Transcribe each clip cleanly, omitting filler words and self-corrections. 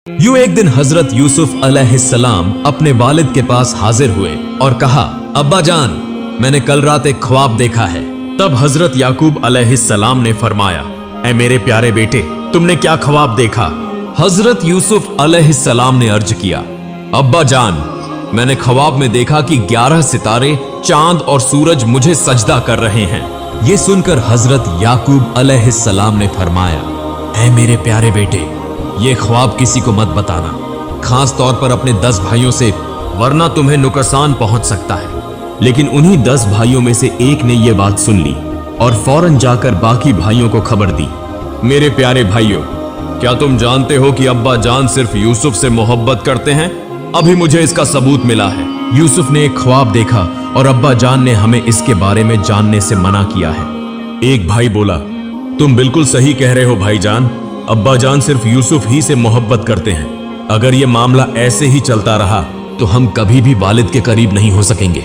यूं एक दिन हजरत यूसुफ अलैहिस्सलाम अपने वालिद के पास हाजिर हुए और कहा, अब्बा जान, मैंने कल रात एक ख्वाब देखा है। तब हजरत याकूब अलैहिस्सलाम ने फरमाया, ऐ मेरे प्यारे बेटे, तुमने क्या ख्वाब देखा? हजरत यूसुफ अलैहिस्सलाम ने अर्ज किया, अब्बा जान, मैंने ख्वाब में देखा कि 11 सितारे, चांद और सूरज मुझे सजदा कर रहे हैं। ये सुनकर हजरत याकूब अलैहिस्सलाम ने फरमाया, ऐ मेरे प्यारे बेटे, ये ख्वाब किसी को मत बताना, खास तौर पर अपने 10 भाइयों से, वरना तुम्हें नुकसान पहुंच सकता है। लेकिन उन्हीं 10 भाइयों में से एक ने यह बात सुन ली और फौरन जाकर बाकी भाइयों को खबर दी। मेरे प्यारे भाइयों, क्या तुम जानते हो कि अब्बा जान सिर्फ यूसुफ से मोहब्बत करते हैं? अभी मुझे इसका सबूत मिला है। यूसुफ ने एक ख्वाब देखा और अब्बा जान ने हमें इसके बारे में जानने से मना किया है। एक भाई बोला, तुम बिल्कुल सही कह रहे हो भाईजान, अब्बा जान सिर्फ यूसुफ ही से मोहब्बत करते हैं। अगर ये मामला ऐसे ही चलता रहा तो हम कभी भी वालिद के करीब नहीं हो सकेंगे।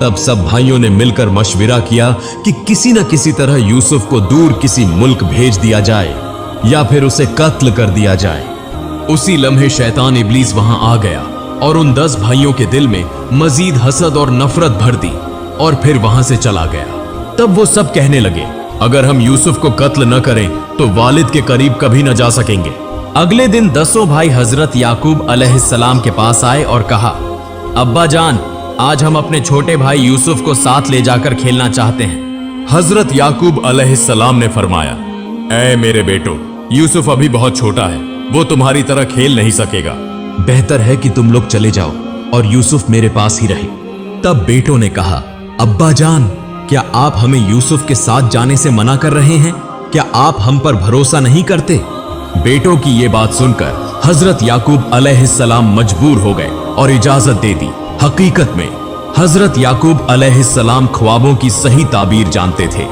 तब सब भाइयों ने मिलकर मशविरा किया कि किसी न किसी तरह यूसुफ को दूर किसी मुल्क भेज दिया जाए या फिर उसे कत्ल कर दिया जाए। उसी लम्हे शैतान इब्लीस वहां आ गया और उन 10 भाइयों के दिल में मजीद हसद और नफरत भर दी और फिर वहां से चला गया। तब वो सब कहने लगे, अगर हम यूसुफ को कत्ल न करें तो वालिद के करीब कभी न जा सकेंगे। अगले दिन 10 भाई हजरत याकूब अलैहिस्सलाम के पास आए और कहा, अब्बा जान, आज हम अपने छोटे भाई यूसुफ को साथ ले जाकर खेलना चाहते हैं। हजरत याकूब अलैहिस्सलाम ने फरमाया, ऐ मेरे बेटो, यूसुफ अभी बहुत छोटा है, वो तुम्हारी तरह खेल नहीं सकेगा। बेहतर है कि तुम लोग चले जाओ और यूसुफ मेरे पास ही रहे। तब बेटों ने कहा, अब्बा जान, क्या आप हमें यूसुफ के साथ जाने से मना कर रहे हैं? क्या आप हम पर भरोसा नहीं करते? बेटों की ये बात सुनकर हजरत याकूब अलैहिस्सलाम मजबूर हो गए और इजाजत दे दी। हकीकत में हजरत याकूब अलैहिस्सलाम ख्वाबों की सही ताबीर जानते थे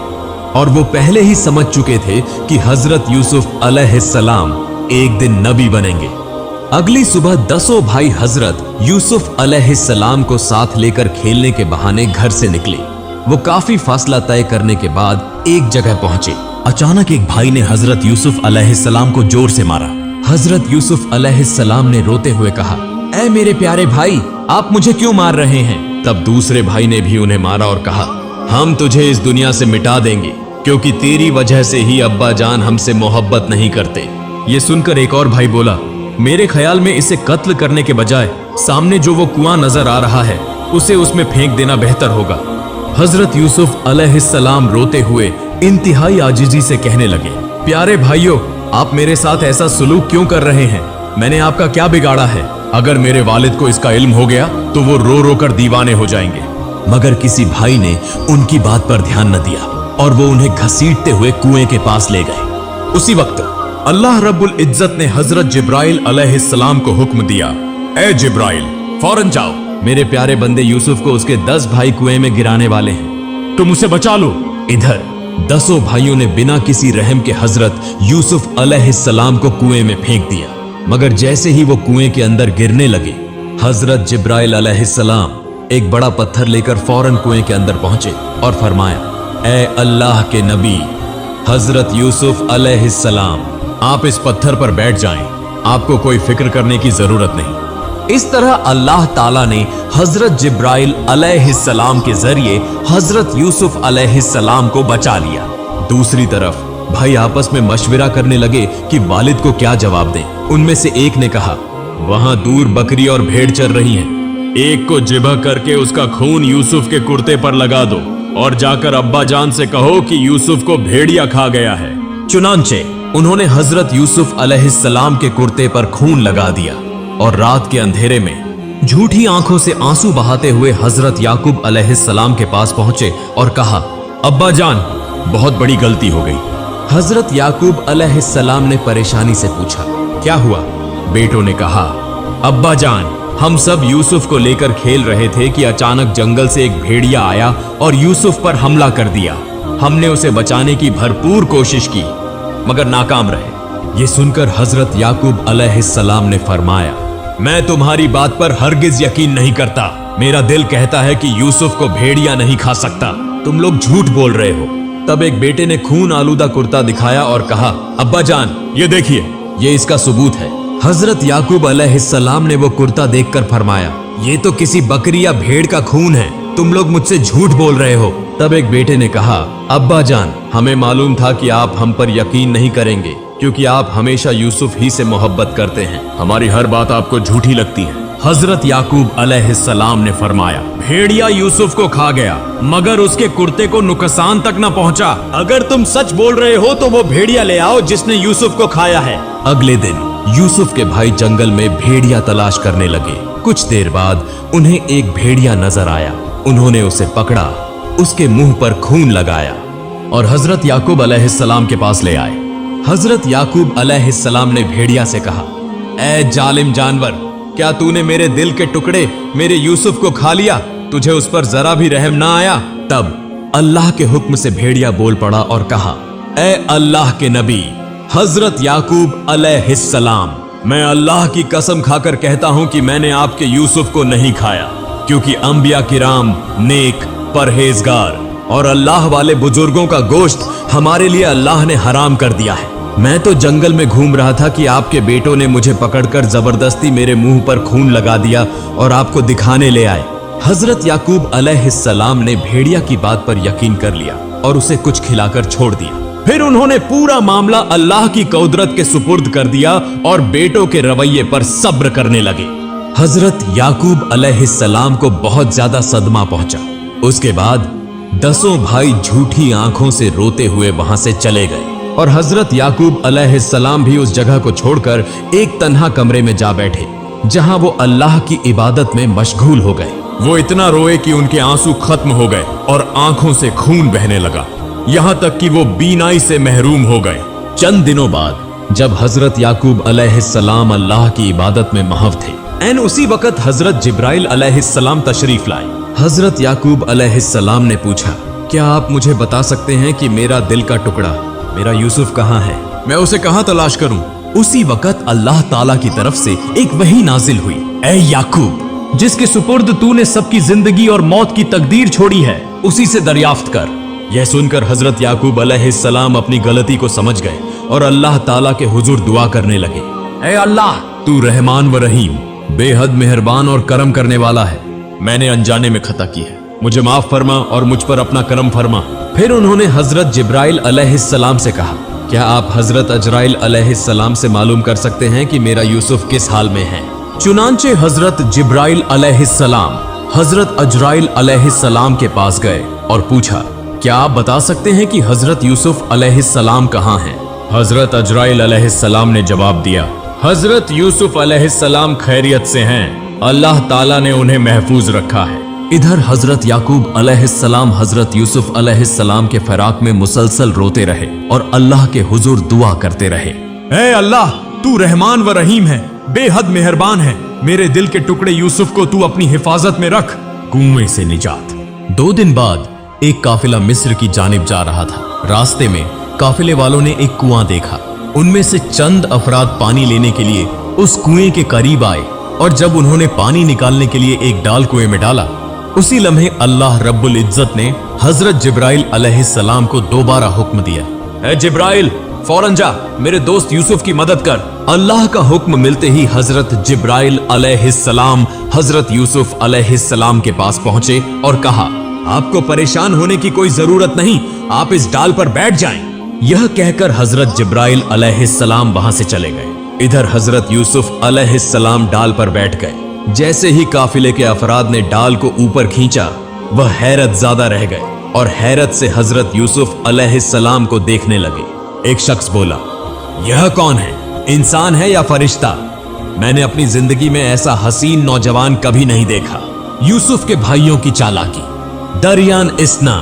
और वो पहले ही समझ चुके थे कि हजरत यूसुफ अलैहिस्सलाम एक दिन नबी बनेंगे। अगली सुबह 10 भाई हजरत यूसुफ अलैहिस्सलाम को साथ लेकर खेलने के बहाने घर से निकले। वो काफी फासला तय करने के बाद एक जगह पहुंचे। अचानक एक भाई ने हजरत यूसुफ अलैहिस्सलाम को जोर से मारा। हजरत यूसुफ अलैहिस्सलाम ने रोते हुए कहा, ऐ मेरे प्यारे भाई, आप मुझे क्यों मार रहे हैं? तब दूसरे भाई ने भी उन्हें मारा और कहा, हम तुझे इस दुनिया से मिटा देंगे क्योंकि तेरी वजह से ही अब्बा जान हमसे मोहब्बत नहीं करते। ये सुनकर एक और भाई बोला, मेरे ख्याल में इसे कत्ल करने के बजाय सामने जो वो कुआं नजर आ रहा है उसे उसमें फेंक देना बेहतर होगा। हजरत यूसुफ अलैहिस्सलाम रोते हुए इंतहाई आजिजी से कहने लगे, प्यारे भाइयों, आप मेरे साथ ऐसा सुलूक क्यों कर रहे हैं? मैंने आपका क्या बिगाड़ा है? अगर मेरे वालिद को इसका इल्म हो गया तो वो रो रो कर दीवाने हो जाएंगे। मगर किसी भाई ने उनकी बात पर ध्यान न दिया और वो उन्हें घसीटते हुए कुएं के पास ले गए। उसी वक्त अल्लाह रब्बुल इज्जत ने हजरत जिब्राइल अलैहिस्सलाम को हुक्म दिया, ए जिब्राइल, फौरन जाओ, मेरे प्यारे बंदे यूसुफ को उसके 10 भाई कुएं में गिराने वाले हैं, तुम उसे बचा लो। इधर 10 भाइयों ने बिना किसी रहम के हजरत यूसुफ अलैहिस्सलाम को कुएं में फेंक दिया। मगर जैसे ही वो कुएं के अंदर गिरने लगे, हजरत जिब्राइल अलैहिस्सलाम एक बड़ा पत्थर लेकर फौरन कुएं के अंदर पहुंचे और फरमाया, ऐ अल्लाह के नबी हजरत यूसुफ अलैहिस्सलाम, आप इस पत्थर पर बैठ जाएं, आपको कोई फिक्र करने की जरूरत नहीं। इस तरह अल्लाह ताला ने हजरत जिब्राइल अलैहिस्सलाम के जरिए हजरत यूसुफ अलैहिस्सलाम को बचा लिया। दूसरी तरफ भाई आपस में मशविरा करने लगे कि वालिद को क्या जवाब दें। उनमें से एक ने कहा, वहां दूर बकरी और भेड़ चर रही हैं, एक को जिबह करके उसका खून यूसुफ के कुर्ते पर लगा दो और जाकर अब्बा जान से कहो कि यूसुफ को भेड़िया खा गया है। चुनांचे उन्होंने हजरत यूसुफ अलैहिस्सलाम के कुर्ते पर खून लगा दिया और रात के अंधेरे में झूठी आंखों से आंसू बहाते हुए हजरत याकूब अलैहिस्सलाम के पास पहुंचे और कहा, अब्बा जान, बहुत बड़ी गलती हो गई। हजरत याकूब अलैहिस्सलाम ने परेशानी से पूछा, क्या हुआ? बेटों ने कहा, अब्बा जान, हम सब यूसुफ को लेकर खेल रहे थे कि अचानक जंगल से एक भेड़िया आया और यूसुफ पर हमला कर दिया। हमने उसे बचाने की भरपूर कोशिश की मगर नाकाम रहे। ये सुनकर हजरत याकूब अलैहिस्सलाम ने फरमाया, मैं तुम्हारी बात पर हरगिज यकीन नहीं करता। मेरा दिल कहता है कि यूसुफ को भेड़िया नहीं खा सकता। तुम लोग झूठ बोल रहे हो। तब एक बेटे ने खून आलूदा कुर्ता दिखाया और कहा, अब्बा जान, ये देखिए, ये इसका सबूत है। हजरत याकूब अलैहिस्सलाम ने वो कुर्ता देखकर फरमाया, ये तो किसी बकरी या भेड़ का खून है, तुम लोग मुझसे झूठ बोल रहे हो। तब एक बेटे ने कहा, अब्बा जान, हमें मालूम था कि आप हम पर यकीन नहीं करेंगे, क्योंकि आप हमेशा यूसुफ ही से मोहब्बत करते हैं। हमारी हर बात आपको झूठी लगती है। हजरत याकूब अलैहिस्सलाम ने फरमाया, भेड़िया यूसुफ को खा गया, मगर उसके कुर्ते को नुकसान तक न पहुंचा। अगर तुम सच बोल रहे हो तो वो भेड़िया ले आओ जिसने यूसुफ को खाया है। अगले दिन यूसुफ के भाई जंगल में भेड़िया तलाश करने लगे। कुछ देर बाद उन्हें एक भेड़िया नजर आया। उन्होंने उसे पकड़ा, उसके मुंह पर खून लगाया और हजरत याकूब अलैहिस्सलाम के पास ले आए। हजरत याकूब अलैहिस्सलाम ने भेड़िया से कहा, ऐ जालिम जानवर, क्या तूने मेरे दिल के टुकड़े मेरे यूसुफ को खा लिया? तुझे उस पर जरा भी रहम ना आया? तब अल्लाह के हुक्म से भेड़िया बोल पड़ा और कहा, ऐ अल्लाह के नबी हजरत याकूब अलैहिस्सलाम, मैं अल्लाह की कसम खाकर कहता हूं कि मैंने आपके यूसुफ को नहीं खाया, क्योंकि अंबिया किराम, नेक, परहेजगार और अल्लाह वाले बुजुर्गों का गोश्त हमारे लिए अल्लाह ने हराम कर दिया है। मैं तो जंगल में घूम रहा था कि आपके बेटों ने मुझे पकड़कर जबरदस्ती मेरे मुंह पर खून लगा दिया और आपको दिखाने ले आए। हजरत याकूब अलैहिस्सलाम ने भेड़िया की बात पर यकीन कर लिया और उसे कुछ खिलाकर छोड़ दिया। फिर उन्होंने पूरा मामला अल्लाह की कुदरत के सुपुर्द कर दिया और बेटों के रवैये पर सब्र करने लगे। हजरत याकूब अलैहिस्सलाम को बहुत ज्यादा सदमा पहुंचा। उसके बाद 10 भाई झूठी आंखों से रोते हुए वहां से चले गए और हजरत याकूब अलैहिस्सलाम भी उस जगह को छोड़कर एक तन्हा कमरे में जा बैठे, जहां वो अल्लाह की इबादत में मशगूल हो गए। वो इतना रोए कि उनके आंसू खत्म हो गए और आंखों से खून बहने लगा, यहां तक कि वो बीनाई से महरूम हो गए। चंद दिनों बाद जब हजरत याकूब अलैहिस्सलाम अल्लाह की इबादत में महव थे, एन उसी वक्त हजरत जिब्राइल अलैहिस्सलाम तशरीफ लाए। हजरत याकूब अलैहिस्सलाम ने पूछा, क्या आप मुझे बता सकते हैं कि मेरा दिल का टुकड़ा, मेरा यूसुफ कहाँ है? मैं उसे कहाँ तलाश करूं? उसी वक्त अल्लाह ताला की तरफ से एक वही नाजिल हुई, ऐ याकूब, जिसके सुपुर्द तूने सबकी जिंदगी और मौत की तकदीर छोड़ी है, उसी से दरियाफ्त कर। यह सुनकर हजरत याकूब अलैहिस्सलाम अपनी गलती को समझ गए और अल्लाह ताला के हुजूर दुआ करने लगे, ऐ अल्लाह, तू रहमान व रहीम, बेहद मेहरबान और करम करने वाला है। मैंने अनजाने में खता की है, मुझे माफ फरमा और मुझ पर अपना करम फरमा। फिर उन्होंने हजरत जिब्राइल अलैहिस्सलाम से कहा, क्या आप हजरत अजराइल अलैहिस्सलाम से मालूम कर सकते हैं कि मेरा यूसुफ किस हाल में है? चुनांचे हजरत जिब्राइल अलैहिस्सलाम हजरत अजराइल अलैहिस्सलाम के पास गए और पूछा, क्या आप बता सकते हैं कि हजरत यूसुफ अलैहिस्सलाम कहाँ हैं? हजरत अजराइल अलैहिस्सलाम ने जवाब दिया, हजरत यूसुफ अलैहिस्सलाम खैरियत से हैं, अल्लाह ताला ने उन्हें महफूज रखा है। इधर हजरत याकूब अलैहिस्सलाम हजरत यूसुफ अलैहिस्सलाम के फराक में मुसलसल रोते रहे और अल्लाह के हुजूर दुआ करते रहे, ऐ अल्लाह, तू रहमान व रहीम है, बेहद मेहरबान है, मेरे दिल के टुकड़े यूसुफ को तू अपनी हिफाजत में रख। कुएं से निजात। 2 दिन बाद एक काफिला मिस्र की जानिब जा रहा था। रास्ते में काफिले वालों ने एक कुआं देखा। उनमें से चंद अफराद पानी लेने के लिए उस कुएं के करीब आए और जब उन्होंने पानी निकालने के लिए एक डाल कुएं में डाला, उसी लम्हे अल्लाह रब्बुल इज्जत ने हजरत जिब्राइल अलैहिस्सलाम को दोबारा हुक्म दिया, ऐ जिब्राइल, फौरन जा मेरे दोस्त यूसुफ की मदद कर। अल्लाह का हुक्म मिलते ही हजरत जिब्राइल अलैहिस्सलाम हजरत यूसुफ अलैहिस्सलाम के पास पहुंचे और कहा, आपको परेशान होने की कोई जरूरत नहीं, आप इस डाल पर बैठ जाएं। यह कहकर हजरत जिब्राइल अलैहिस्सलाम वहां से चले गए। इधर हजरत यूसुफ अलैहिस्सलाम डाल पर बैठ गए। जैसे ही काफिले के अफराद ने डाल को ऊपर खींचा, वह हैरत ज़्यादा रह गए और हैरत से हजरत यूसुफ अलैहिस्सलाम को देखने लगे। एक शख्स बोला, यह कौन है, इंसान है या फरिश्ता? मैंने अपनी जिंदगी में ऐसा हसीन नौजवान कभी नहीं देखा। यूसुफ के भाइयों की चालाकी। दरियान इसना,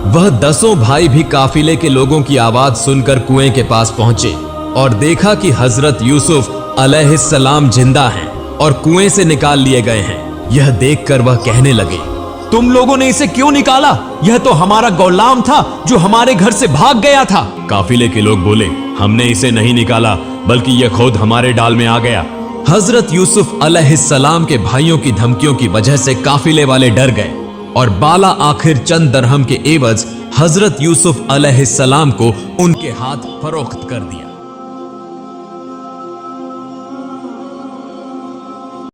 वह 10 भाई भी काफिले के लोगों की आवाज सुनकर कुएं के पास पहुंचे और देखा कि हजरत यूसुफ अलैहिस्सलाम जिंदा हैं और कुएं से निकाल लिए गए हैं। यह देखकर वह कहने लगे, तुम लोगों ने इसे क्यों निकाला? यह तो हमारा गुलाम था जो हमारे घर से भाग गया था। काफिले के लोग बोले, हमने इसे नहीं निकाला, बल्कि यह खुद हमारे डाल में आ गया। हजरत यूसुफ अलैहिस्सलाम के भाइयों की धमकियों की वजह से काफिले वाले डर गए और बाला आखिर चंद दरहम के एवज हजरत यूसुफ अलैहिस्सलाम को उनके हाथ फरोख्त कर दिया।